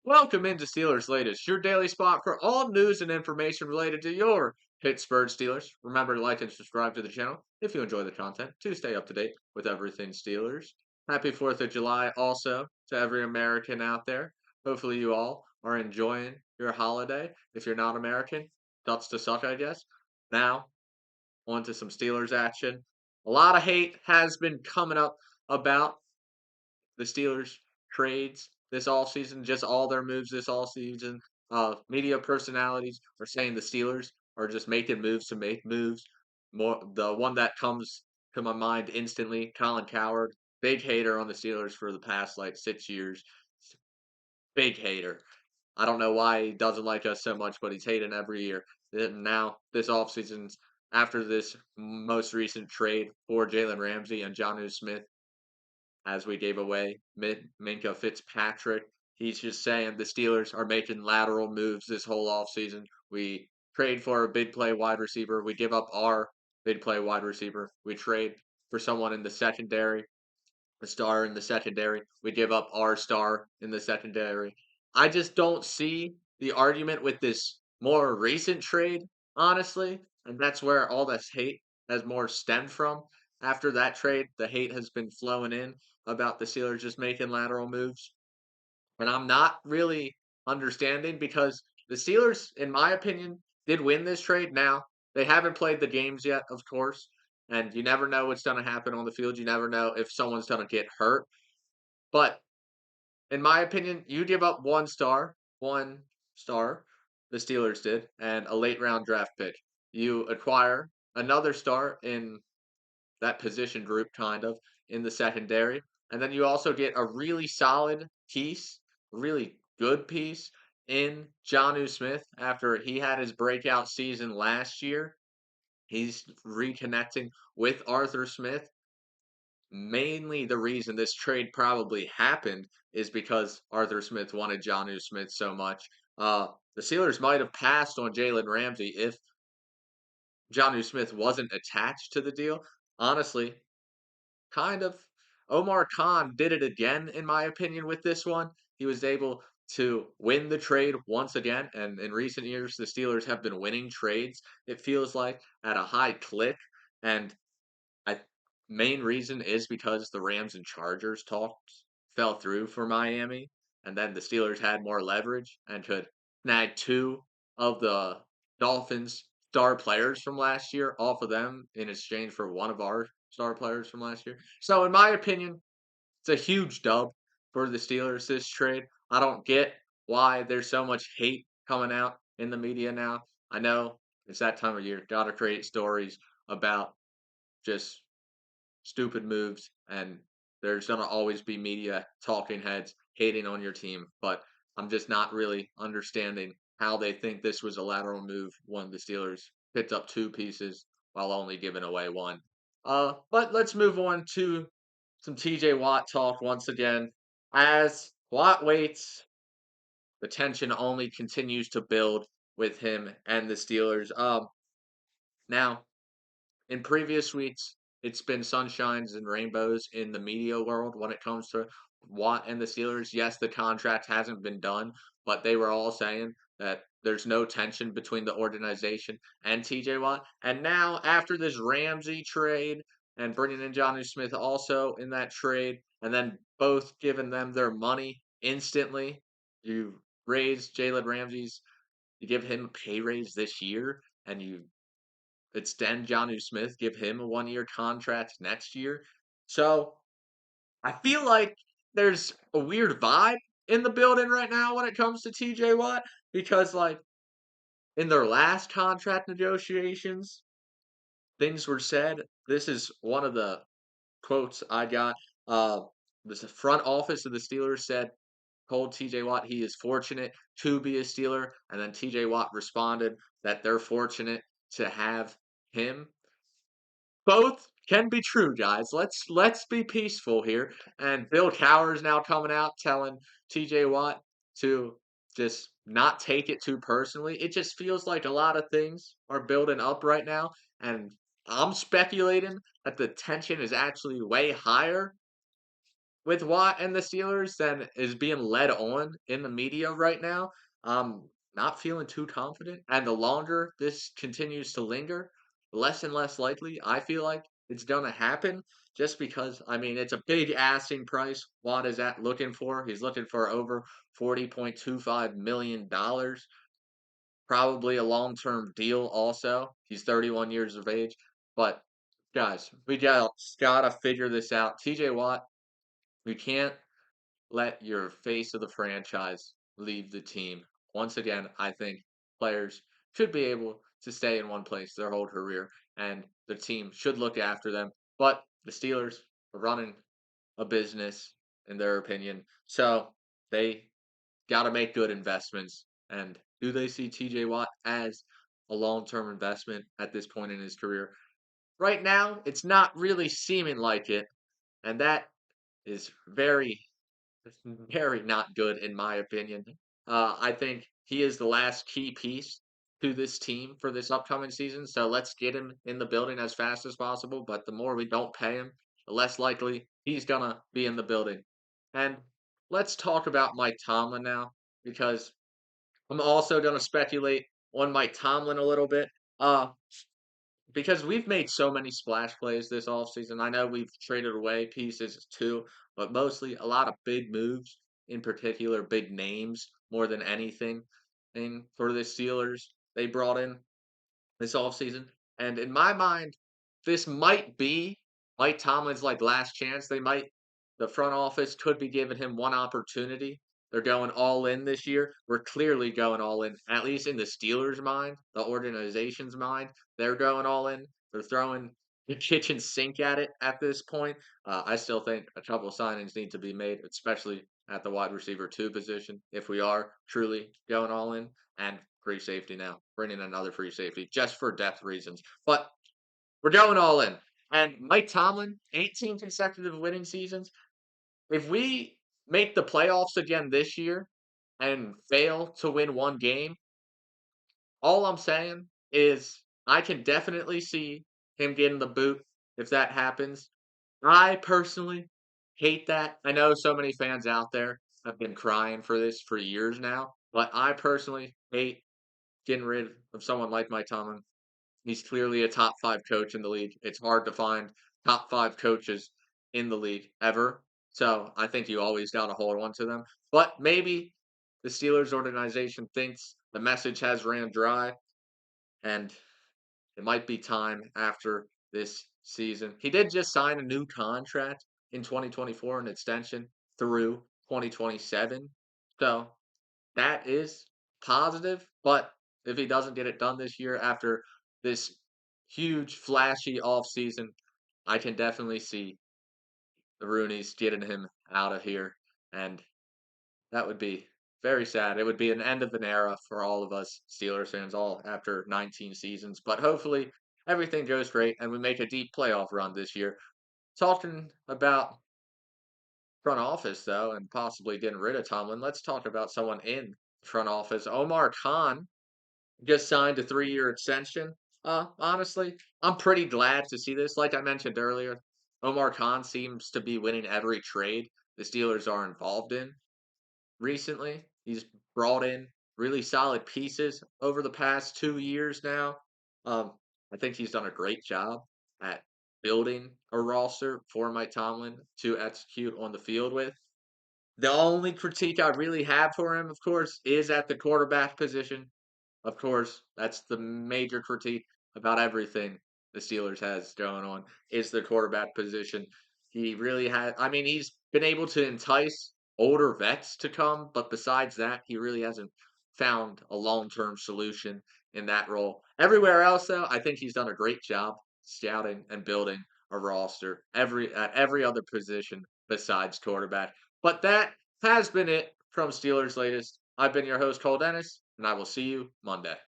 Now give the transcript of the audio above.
Welcome into Steelers Latest, your daily spot for all news and information related to your Pittsburgh Steelers. Remember to like and subscribe to the channel if you enjoy the content to stay up to date with everything Steelers. Happy 4th of July also to every American out there. Hopefully you all are enjoying your holiday. If you're not American, that's to suck, I guess. Now, on to some Steelers action. A lot of hate has been coming up about the Steelers trades this all season, just all their moves this all season. Media personalities are saying the Steelers are just making moves to make moves. More the one that comes to my mind instantly, Colin Coward, big hater on the Steelers for the past like 6 years. Big hater. I don't know why he doesn't like us so much, but he's hating every year. And now this offseason, after this most recent trade for Jalen Ramsey and Jonnu Smith, as we gave away Minkah Fitzpatrick. He's just saying the Steelers are making lateral moves this whole offseason. We trade for a big play wide receiver. We give up our big play wide receiver. We trade for someone in the secondary, a star in the secondary. We give up our star in the secondary. I just don't see the argument with this more recent trade, honestly. And that's where all this hate has more stemmed from. After that trade, the hate has been flowing in about the Steelers just making lateral moves. And I'm not really understanding because the Steelers, in my opinion, did win this trade. Now, they haven't played the games yet, of course, and you never know what's going to happen on the field. You never know if someone's going to get hurt. But in my opinion, you give up one star, the Steelers did, and a late round draft pick. You acquire another star in that position group, kind of, in the secondary. And then you also get a really solid piece, really good piece in Jonnu Smith after he had his breakout season last year. He's reconnecting with Arthur Smith. Mainly the reason this trade probably happened is because Arthur Smith wanted Jonnu Smith so much. The Steelers might have passed on Jalen Ramsey if Jonnu Smith wasn't attached to the deal. Honestly, kind of. Omar Khan did it again, in my opinion, with this one. He was able to win the trade once again, and in recent years, the Steelers have been winning trades, it feels like, at a high click. And I main reason is because the Rams and Chargers talks fell through for Miami, and then the Steelers had more leverage and could snag two of the Dolphins' star players from last year off of them in exchange for one of our star players from last year. So, in my opinion, it's a huge dub for the Steelers this trade. I don't get why there's so much hate coming out in the media now. I know it's that time of year. Got to create stories about just stupid moves, and there's gonna always be media talking heads hating on your team. But I'm just not really understanding how they think this was a lateral move when the Steelers picked up two pieces while only giving away one. But let's move on to some TJ Watt talk once again. As Watt waits, the tension only continues to build with him and the Steelers. Now in previous weeks, it's been sunshines and rainbows in the media world when it comes to Watt and the Steelers. Yes, the contract hasn't been done, but they were all saying that there's no tension between the organization and TJ Watt. And now, after this Ramsey trade and bringing in Jonnu Smith also in that trade, and then both giving them their money instantly, you raise Jalen Ramsey's, you give him a pay raise this year, and you extend Jonnu Smith, give him a 1 year contract next year. So I feel like there's a weird vibe in the building right now when it comes to TJ Watt because, like, in their last contract negotiations, things were said. This is one of the quotes I got. Uh, the front office of the Steelers said, told TJ Watt he is fortunate to be a Steeler. And then TJ Watt responded that they're fortunate to have him. Both can be true, guys. Let's be peaceful here. And Bill Cowher is now coming out telling TJ Watt to just not take it too personally. It just feels like a lot of things are building up right now, and I'm speculating that the tension is actually way higher with Watt and the Steelers than is being led on in the media right now, I'm not feeling too confident. And the longer this continues to linger, less and less likely I feel like it's gonna happen. Just because I mean it's a big asking price Watt is at looking for. He's looking for over $40.25 million. Probably a long-term deal also. He's 31 years of age. But guys, we gotta figure this out. TJ Watt, we can't let your face of the franchise leave the team. Once again, I think players should be able to stay in one place their whole career, and the team should look after them. But the Steelers are running a business, in their opinion, so they got to make good investments. And do they see TJ Watt as a long term investment at this point in his career? Right now, it's not really seeming like it, and that is very not good in my opinion. I think he is the last key piece to this team for this upcoming season. So let's get him in the building as fast as possible. But the more we don't pay him, the less likely he's gonna be in the building. And let's talk about Mike Tomlin now, because I'm also gonna speculate on Mike Tomlin a little bit. Because we've made so many splash plays this offseason. I know we've traded away pieces too, but mostly a lot of big moves, in particular, big names more than anything. And for the Steelers, they brought in this offseason. And in my mind, this might be Mike Tomlin's like last chance. The front office could be giving him one opportunity. They're going all in this year. We're clearly going all in, at least in the Steelers' mind, the organization's mind. They're going all in. They're throwing the kitchen sink at it at this point. I still think a couple of signings need to be made, especially at the wide receiver two position, if we are truly going all in. And free safety now, bringing another free safety just for depth reasons. But we're going all in. And Mike Tomlin, 18 consecutive winning seasons. If we make the playoffs again this year and fail to win one game, all I'm saying is I can definitely see him getting the boot if that happens. I personally hate that. I know so many fans out there have been crying for this for years now, but I personally hate getting rid of someone like Mike Tomlin. He's clearly a top five coach in the league. It's hard to find top five coaches in the league ever. So I think you always got to hold on to them. But maybe the Steelers organization thinks the message has ran dry and it might be time after this season. He did just sign a new contract in 2024, an extension through 2027. So that is positive, but if he doesn't get it done this year after this huge flashy offseason, I can definitely see the Rooney's getting him out of here, and that would be very sad. It would be an end of an era for all of us Steelers fans, all after 19 seasons. But hopefully everything goes great and we make a deep playoff run this year. Talking about front office though, and possibly getting rid of Tomlin, let's talk about someone in front office. Omar Khan just signed a 3-year extension. Honestly, I'm pretty glad to see this. Like I mentioned earlier, Omar Khan seems to be winning every trade the Steelers are involved in recently. He's brought in really solid pieces over the past 2 years now. Um, I think he's done a great job at building a roster for Mike Tomlin to execute on the field with. The only critique I really have for him, of course, is at the quarterback position. Of course, that's the major critique about everything the Steelers has going on is the quarterback position. He really has I mean, he's been able to entice older vets to come, but besides that, he really hasn't found a long-term solution in that role. Everywhere else though, I think he's done a great job scouting and building a roster at every other position besides quarterback. But that has been it from Steelers Latest. I've been your host, Cole Dennis, and I will see you Monday.